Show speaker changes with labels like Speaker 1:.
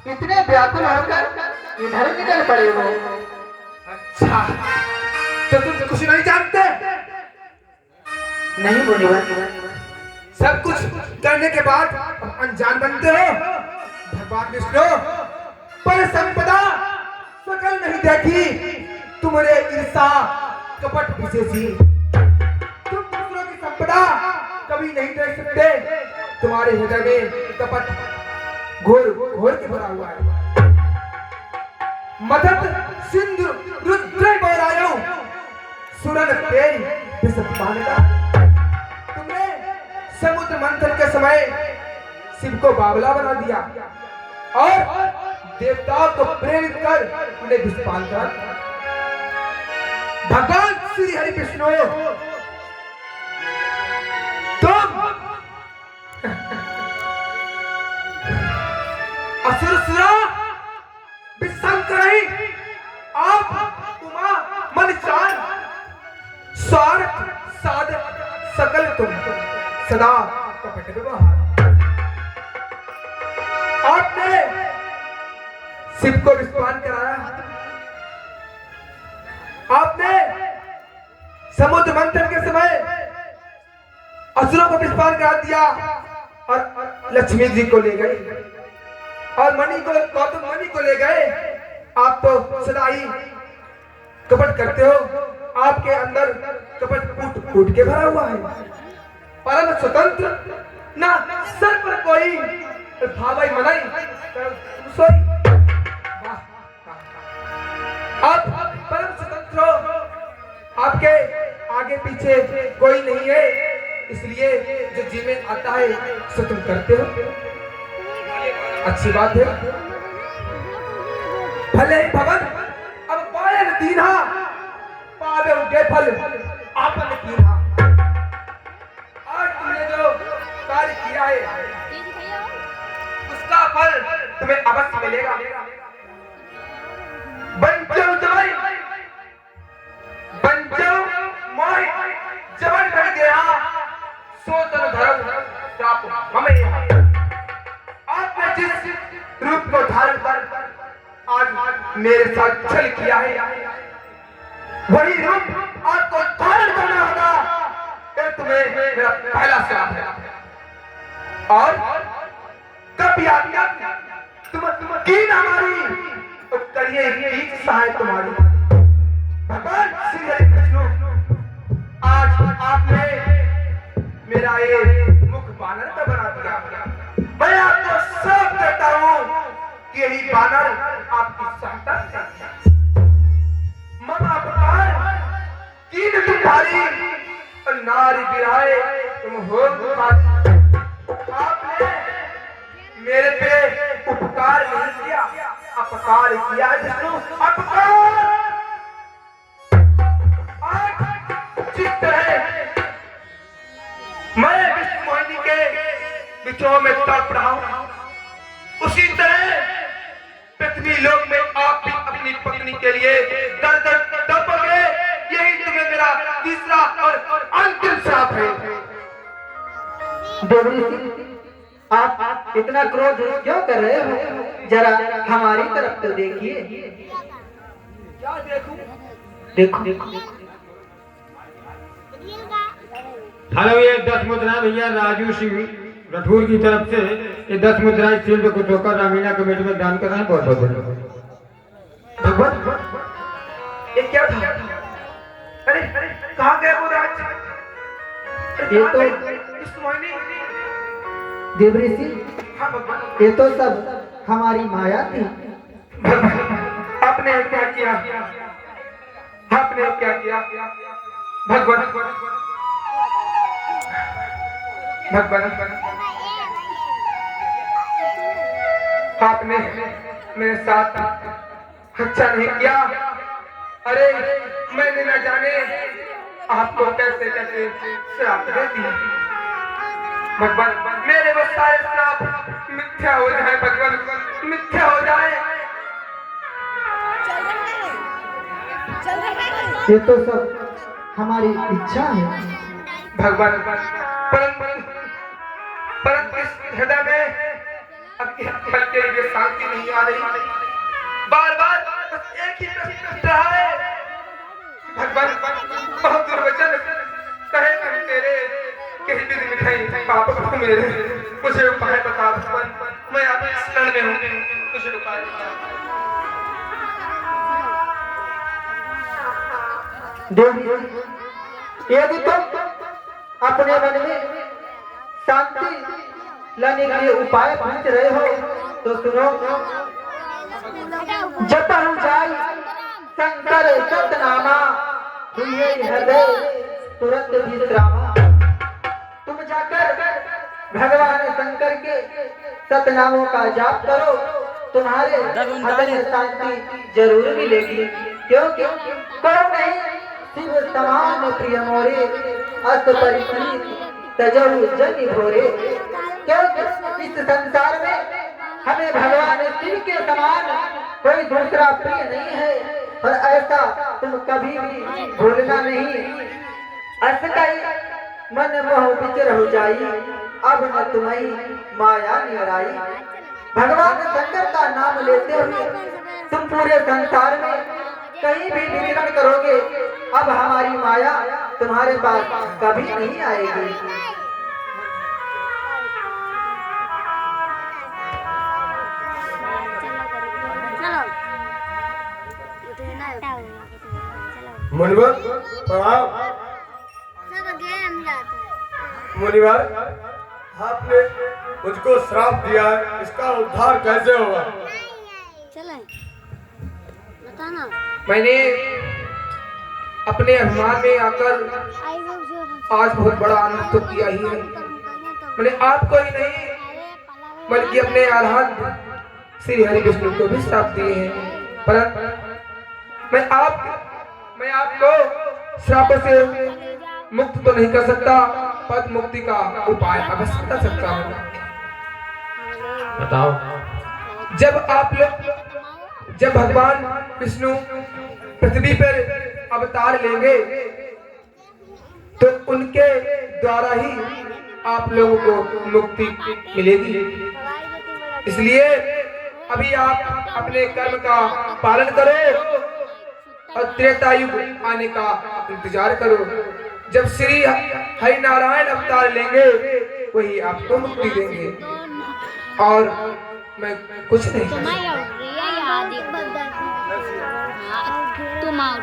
Speaker 1: इतने व्याकुल होकर इधर निकल पड़े हो।
Speaker 2: अच्छा, तो तुम कुछ नहीं जानते?
Speaker 1: नहीं मुनिवर,
Speaker 2: सब कुछ करने के बाद अनजान बनते हो। भगवान विष्णु पर संपदा सकल नहीं देखी, तुम्हारे ईर्षा कपट विशेषी। तुम दूसरों की संपदा कभी नहीं देख सकते, तुम्हारे हृदय में कपट घोर घोर के भरा हुआ है। मदद सिंधु रुद्र बौरायो सुरन तेरी विषद पानका। तुमने समुद्र मंथन के समय शिव को बावला बना दिया और देवताओं को प्रेरित कर उन्हें विषपान करा। भगवान श्री हरि विष्णु तुम असुर सुरा विशंकरहि आप उमा मन चान स्वार्थ साधक सकल तुम सदा कपट व्यवहार। आपने शिव को विषपान कराया, आपने समुद्र मंथन के समय असुरों को विषपान करा दिया और लक्ष्मी जी को ले गए और मणि को गौतम मणि को ले गए। आप तो सदा ही कपट करते हो, आपके अंदर कपट कूट कूट के भरा हुआ है। परम स्वतंत्र ना सर पर कोई भावई मनाई सोई। आप परम स्वतंत्र हो, आपके आगे पीछे कोई नहीं है, इसलिए जो जी में आता है सो तुम करते हो। अच्छी बात है। भले भवन अब पायल दीना पावे उगे फल आपन कीना। आज तुमने जो कार्य किया है उसका फल तुम्हें अवश्य मिलेगा। बंचो जवाई बंचो मोहि जबन कर गया सो तन धर्म जाप हमें। आपने जिस रूप को धारण कर आज मेरे साथ छल किया है, वही रूप आपको धारण करना होगा। ये तुम्हें मेरा पहला श्राप है। और कब याद तुम कीन हमारी तो करिए इच्छा है तुम्हारी। भगवान श्री हरि विष्णु आज आपने मेरा ये मुख बानर का बना दिया। मैं आपको सब कहता हूँ कि यही बानर आपकी सहायता है। ममा पुकार कीन तुम्हारी और नारी बिराए तुम हो दुखारी। आपने मेरे पे उपकार नहीं किया, अपकार किया है विष्णु, अपकार। आज जिस तरह मैं विष्णु मोहिनी के विचों में तड़प रहा हूं, उसी तरह पृथ्वी लोक में आप भी अपनी पत्नी के लिए दर दर तड़पोगे। यही तुम्हें मेरा तीसरा और अंतिम श्राप है।
Speaker 1: देवऋषि, आप इतना क्रोध क्यों कर रहे हो? जरा हमारी तरफ तो देखिए।
Speaker 2: क्या देखूं?
Speaker 1: देखो देखो
Speaker 3: हेलो, ये 10 मुद्रा भैया राजू शिव रठूर की तरफ से ये 10 मुद्राएं शिल्प को धोकर रामीना कमेटी में दान कर रहे हैं। बहुत बहुत धन्यवाद।
Speaker 2: भगवान ये क्या था? अरे कहाँ गए वो राज?
Speaker 1: ये तो
Speaker 2: इस मोहिनी।
Speaker 1: देवऋषि,
Speaker 2: हाँ भगवान,
Speaker 1: ये तो सब हमारी माया थी।
Speaker 2: आपने क्या किया? आपने क्या किया? भगवान भगवान आपने मेरे साथ अच्छा नहीं किया। अरे मैंने न जाने आपको कैसे कैसे श्राप दे दिया। भगवान मेरे वो सारे श्राप मिथ्या हो जाए, भगवान मिथ्या हो जाए।
Speaker 1: ये तो सब हमारी इच्छा है।
Speaker 2: भगवान परंतु इस हृदय में पल के लिए शांति नहीं आ रही। बार बार बस एक ही प्रश्न उठ रहा है, भगवान बहुत दुर्वचन कहे कहीं तेरे, कहीं भी मिठाई पाप को मेरे, मुझे उपाय बता भगवान, मैं आपके शरण में हूँ, मुझे उपाय बता।
Speaker 1: देवी, यदि तुम अपने मन में शांति लाने के लिए उपाय पूछ रहे हो तो सुनो। जपहु जाई शंकर सतनामा, हुए हृदय तुरंत विश्रामा। तुम जाकर भगवान शंकर के सतनामों का जाप करो, तुम्हारे हृदय में शांति जरूर मिलेगी। क्योंकि करो नहीं शिव समान प्रिय मोरे, अस्त परिप्रीत तजहु जनि भोरे। क्योंकि इस संसार में हमें भगवान शिव के समान कोई दूसरा प्रिय नहीं है, और ऐसा तुम कभी भी भूलना नहीं। असकई मन मोह विचर हो जाई, अब न तुम्हें माया निराई। भगवान शंकर का नाम लेते हुए तुम पूरे संसार में कहीं भी विचरण करोगे, अब हमारी माया तुम्हारे पास कभी नहीं आएगी।
Speaker 3: मुनिवर प्रणाम। मुनिवर, आपने मुझको श्राप दिया है, इसका उद्धार कैसे होगा?
Speaker 4: बताना।
Speaker 2: मैंने अपने अभिमान में आकर आज बहुत बड़ा आनंद तो किया ही है। मैंने आपको ही नहीं बल्कि अपने आराध्य श्री हरि विष्णु को भी श्राप दिए हैं, परंतु मैं आपको श्राप से मुक्त तो नहीं कर सकता, पद मुक्ति का उपाय अवश्य कर सकता हूँ।
Speaker 3: बताओ।
Speaker 2: जब भगवान विष्णु पृथ्वी पर अवतार लेंगे तो उनके द्वारा ही आप लोगों को मुक्ति मिलेगी। इसलिए अभी आप अपने कर्म का पालन करो और त्रेता युग आने का इंतजार करो। जब श्री हरि नारायण अवतार लेंगे वही आपको मुक्ति देंगे, और मैं कुछ नहीं कर सकता।
Speaker 4: तुम आओ